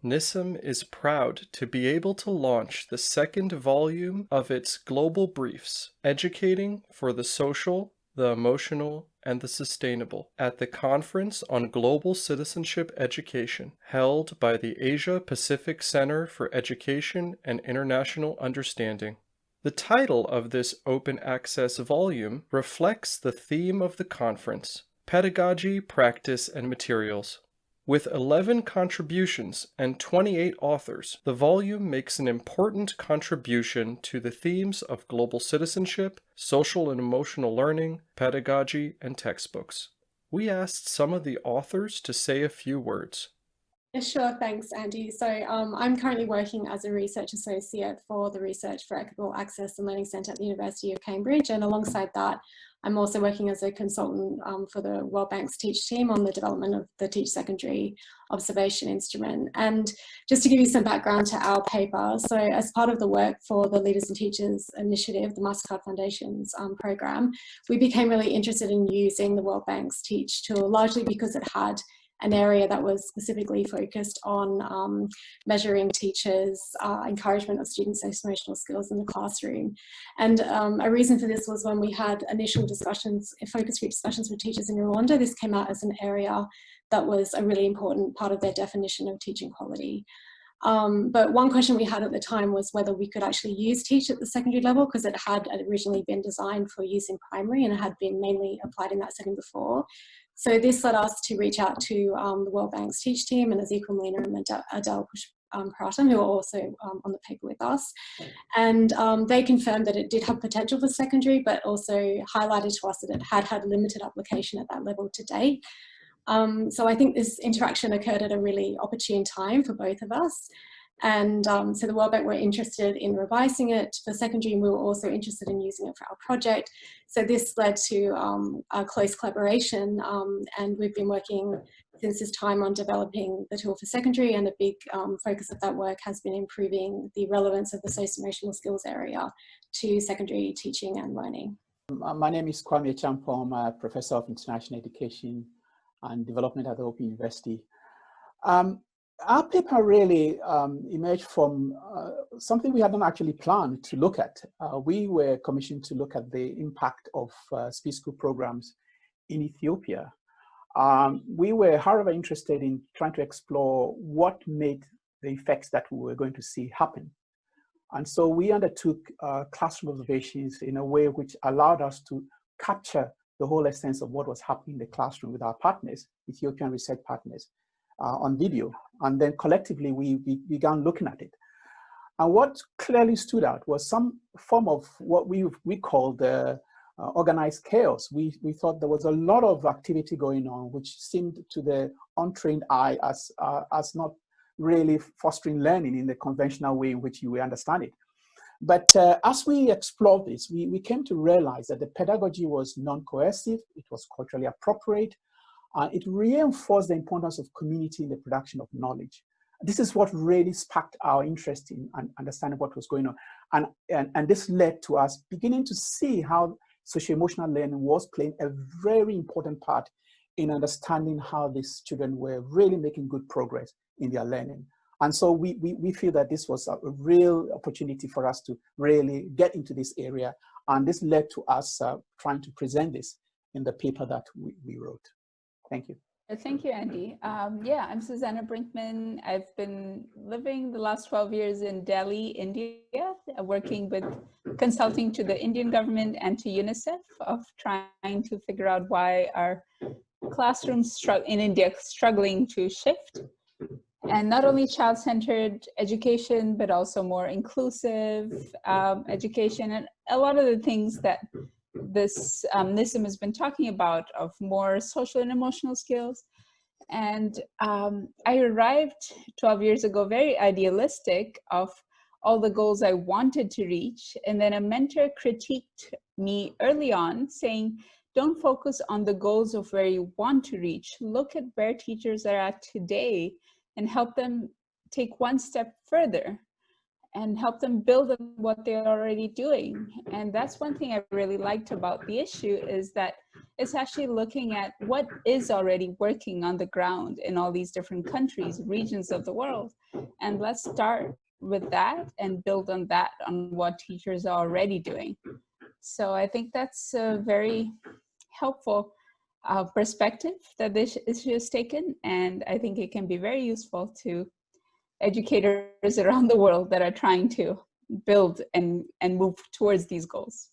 NISSEM is proud to be able to launch the second volume of its Global Briefs, Educating for the Social, the Emotional, and the Sustainable, at the Conference on Global Citizenship Education, held by the Asia Pacific Center for Education and International Understanding. The title of this open access volume reflects the theme of the conference, Pedagogy, Practice, and Materials. With 11 contributions and 28 authors, the volume makes an important contribution to the themes of global citizenship, social and emotional learning, pedagogy, and textbooks. We asked some of the authors to say a few words. Yeah, sure, thanks, Andy. So I'm currently working as a research associate for the Research for Equitable Access and Learning Centre at the University of Cambridge. And alongside that, I'm also working as a consultant for the World Bank's Teach team on the development of the Teach Secondary Observation Instrument. And just to give you some background to our paper, so as part of the work for the Leaders and Teachers Initiative, the MasterCard Foundation's program, we became really interested in using the World Bank's Teach tool, largely because it had an area that was specifically focused on measuring teachers' encouragement of students' social-emotional skills in the classroom. And a reason for this was when we had initial discussions, focus group discussions with teachers in Rwanda, this came out as an area that was a really important part of their definition of teaching quality. But one question we had at the time was whether we could actually use Teach at the secondary level, because it had originally been designed for use in primary and it had been mainly applied in that setting before. So this led us to reach out to the World Bank's Teach team and Ezekiel Molina and Adele Pratum, who are also on the paper with us. And they confirmed that it did have potential for secondary, but also highlighted to us that it had had limited application at that level to date. So I think this interaction occurred at a really opportune time for both of us. And so the World Bank were interested in revising it for secondary, and we were also interested in using it for our project. So this led to a close collaboration, and we've been working since this time on developing the tool for secondary, and a big focus of that work has been improving the relevance of the socio-emotional skills area to secondary teaching and learning. My name is Kwame Akyeampong. I'm a professor of international education and development at the Open University. Our paper really emerged from something we hadn't actually planned to look at. We were commissioned to look at the impact of speech school programs in Ethiopia. We were, however, interested in trying to explore what made the effects that we were going to see happen. And so we undertook classroom observations in a way which allowed us to capture the whole essence of what was happening in the classroom with our partners, Ethiopian research partners, on video. And then collectively, we began looking at it. And what clearly stood out was some form of what we call the organized chaos. We thought there was a lot of activity going on, which seemed to the untrained eye as not really fostering learning in the conventional way in which you will understand it. But as we explored this, we came to realize that the pedagogy was non-coercive, it was culturally appropriate, it reinforced the importance of community in the production of knowledge. This is what really sparked our interest in understanding what was going on. And this led to us beginning to see how socio-emotional learning was playing a very important part in understanding how these children were really making good progress in their learning. And so we feel that this was a real opportunity for us to really get into this area. And this led to us trying to present this in the paper that we wrote. Thank you. Thank you, Andy. Yeah, I'm Suzana Brinkmann. I've been living the last 12 years in Delhi, India, working with consulting to the Indian government and to UNICEF of trying to figure out why our classrooms in India struggling to shift. And not only child-centered education, but also more inclusive education, and a lot of the things that this NISSEM has been talking about, of more social and emotional skills. And I arrived 12 years ago very idealistic of all the goals I wanted to reach. And then a mentor critiqued me early on, saying, don't focus on the goals of where you want to reach. Look at where teachers are at today and help them take one step further. and help them build on what they're already doing. And that's one thing I really liked about the issue, is that it's actually looking at what is already working on the ground in all these different countries, regions of the world. And let's start with that and build on that, on what teachers are already doing. So I think that's a very helpful perspective that this issue is taken. And I think it can be very useful to educators around the world that are trying to build and move towards these goals.